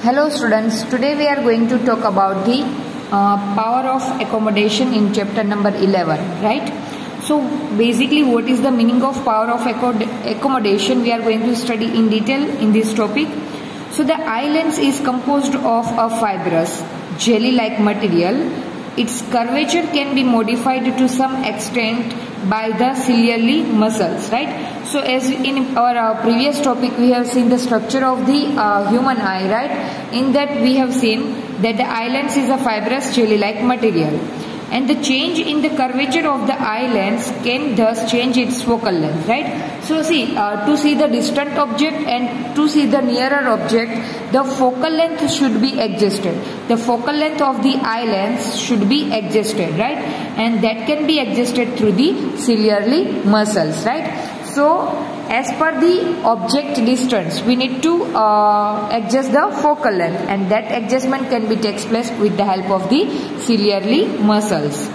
Hello students, today we are going to talk about the power of accommodation in chapter number 11, right? So basically what is the meaning of power of accommodation we are going to study in detail in this topic. So the eye lens is composed of a fibrous jelly-like material. Its curvature can be modified to some extent by the ciliary muscles, right? So as in our previous topic we have seen the structure of the human eye, right? In that we have seen that the eye lens is a fibrous jelly-like material, and the change in the curvature of the eye lens can thus change its focal length, right? So see, to see the distant object and to see the nearer object, the focal length should be adjusted. The focal length of the eye lens should be adjusted, right? And that can be adjusted through the ciliary muscles, right? So as per the object distance, we need to adjust the focal length, and that adjustment can be takes place with the help of the ciliary muscles.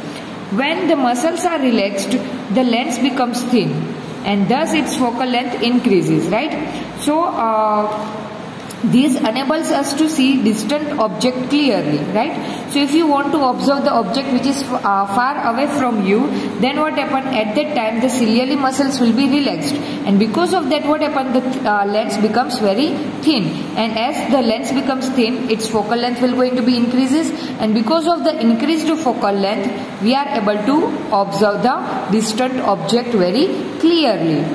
When the muscles are relaxed, the lens becomes thin, and thus its focal length increases, right? So this enables us to see distant object clearly, right? So if you want to observe the object which is far away from you, then what happen at that time, the ciliary muscles will be relaxed, and because of that what happen, the lens becomes very thin, and as the lens becomes thin, its focal length will going to be increases, and because of the increased focal length we are able to observe the distant object very clearly.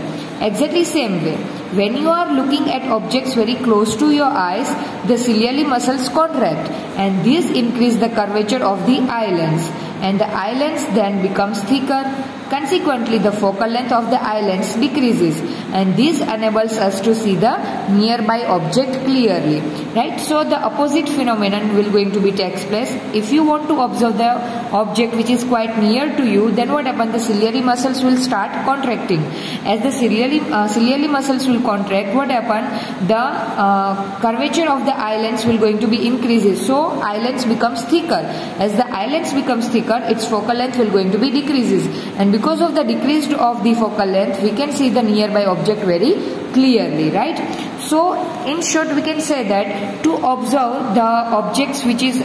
Exactly same way, when you are looking at objects very close to your eyes, the ciliary muscles contract, and this increase the curvature of the eye lens, and the eye lens then becomes thicker. Consequently, the focal length of the eye lens decreases, and this enables us to see the nearby object clearly, right? So the opposite phenomenon will going to be takes place. If you want to observe the object which is quite near to you, then what happens? The ciliary muscles will start contracting. As the ciliary muscles will contract, what happens? The curvature of the eye lens will going to be increases. So eye lens becomes thicker. As the eye lens becomes thicker, its focal length will going to be decreases, and because of the decreased of the focal length, we can see the nearby object very clearly, right? So in short, we can say that to observe the objects which is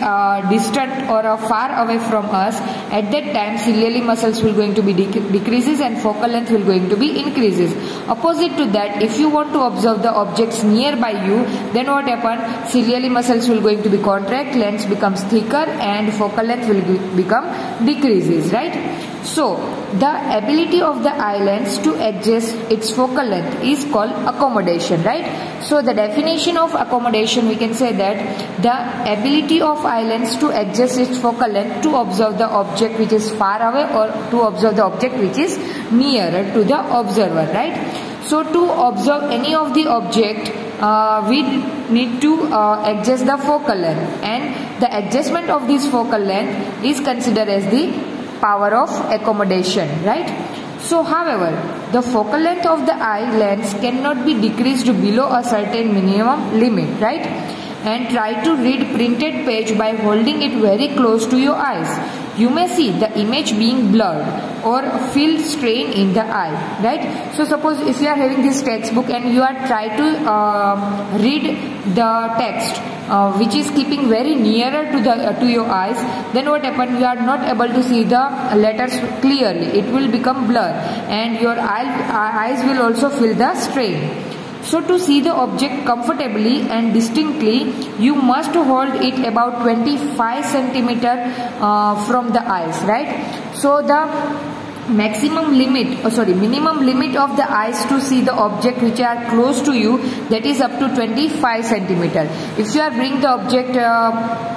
distant or far away from us, at that time ciliary muscles will going to be decreases and focal length will going to be increases. Opposite to that, if you want to observe the objects nearby you, then what happen? Ciliary muscles will going to be contract, lens becomes thicker, and focal length will become decreases, right? So the ability of the eye lens to adjust its focal length is called accommodation, right? So the definition of accommodation, we can say that the ability of eye lens to adjust its focal length to observe the object which is far away or to observe the object which is nearer to the observer, right? So to observe any of the object, we need to adjust the focal length, and the adjustment of this focal length is considered as the power of accommodation, right? So however, the focal length of the eye lens cannot be decreased below a certain minimum limit, right? And try to read printed page by holding it very close to your eyes. You may see the image being blurred or feel strain in the eye, right? So suppose if you are having this textbook and you are trying to read the text which is keeping very nearer to your eyes, then what happens? You are not able to see the letters clearly. It will become blur, and your eyes will also feel the strain. So to see the object comfortably and distinctly, you must hold it about 25 cm from the eyes, right? So the minimum limit of the eyes to see the object which are close to you, that is up to 25 cm. If you are bringing the object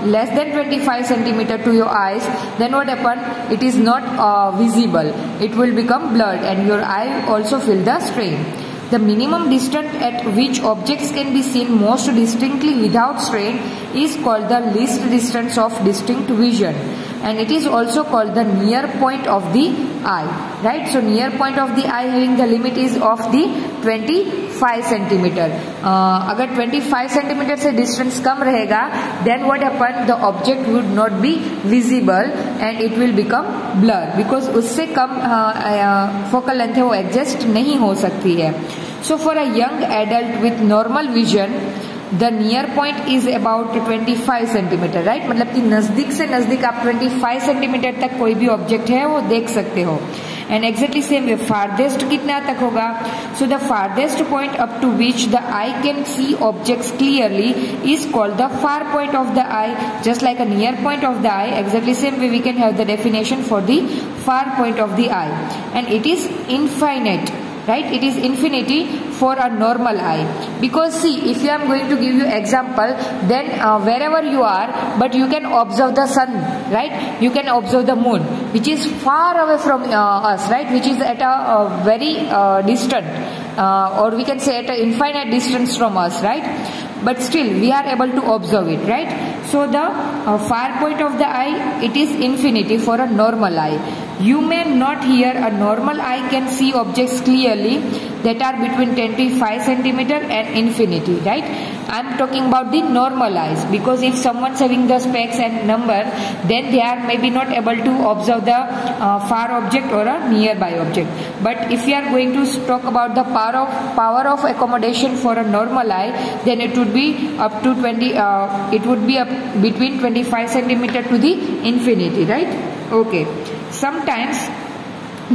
less than 25 cm to your eyes, then what happen? It is not visible. It will become blurred, and your eye also feel the strain. The minimum distance at which objects can be seen most distinctly without strain is called the least distance of distinct vision, and it is also called the near point of the eye, right? So near point of the eye having the limit is of the 25 cm. अगर 25 cm से distance कम रहेगा, then what happen? The object would not be visible and it will become blur, because उससे कम focal length है वो adjust नहीं हो सकती है. So for a young adult with normal vision, the near point is about 25 centimetre, right, मतलब कि नजदीक से नजदीक आप 25 सेंटीमीटर तक कोई भी ऑब्जेक्ट है वो देख सकते हो। And exactly same way farthest कितना तक होगा? So the farthest point up to which the eye can see objects clearly is called the far point of the eye, just like a near point of the eye. Exactly same way we can have the definition for the far point of the eye, and it is infinite, right? It is infinity for a normal eye, because see, if I am going to give you example, then wherever you are, but you can observe the sun, right? You can observe the moon, which is far away from us, right? Which is at a very distant, or we can say at an infinite distance from us, right? But still we are able to observe it, right? So the far point of the eye, it is infinity for a normal eye. You may not hear a normal eye can see objects clearly that are between 25 centimeter and infinity, right? I am talking about the normal eyes, because if someone's having the specs and number, then they are maybe not able to observe the far object or a nearby object. But if we are going to talk about the power of accommodation for a normal eye, then it would be up to 20. It would be up between 25 centimeter to the infinity, right? Okay. Sometimes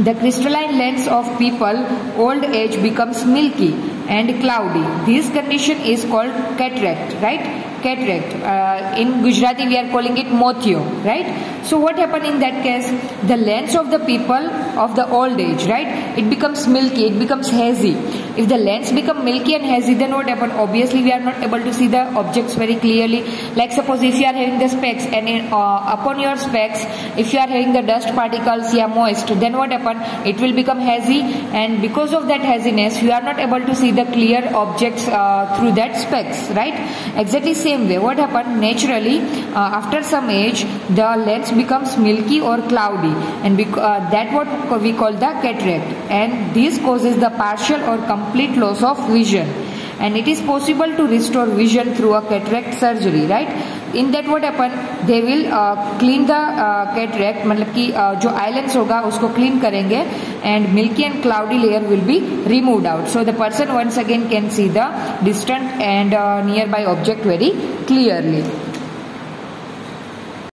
the crystalline lens of people old age becomes milky and cloudy. This condition is called cataract, right? Cataract. In Gujarati we are calling it motiyo, right? So what happened in that case? The lens of the people of the old age, right? It becomes milky, it becomes hazy. If the lens become milky and hazy, then what happen? Obviously we are not able to see the objects very clearly. Like suppose if you are having the specs, and upon your specs, if you are having the dust particles, moist, then what happen? It will become hazy, and because of that haziness, you are not able to see the clear objects through that specs, right? Exactly same way, what happen? Naturally, after some age, the lens becomes milky or cloudy, and that what we call the cataract, and this causes the partial or complete loss of vision, and it is possible to restore vision through a cataract surgery, right? In that what happen? They will clean the cataract, मतलब कि जो eye lens होगा उसको clean करेंगे, and milky and cloudy layer will be removed out, so the person once again can see the distant and nearby object very clearly.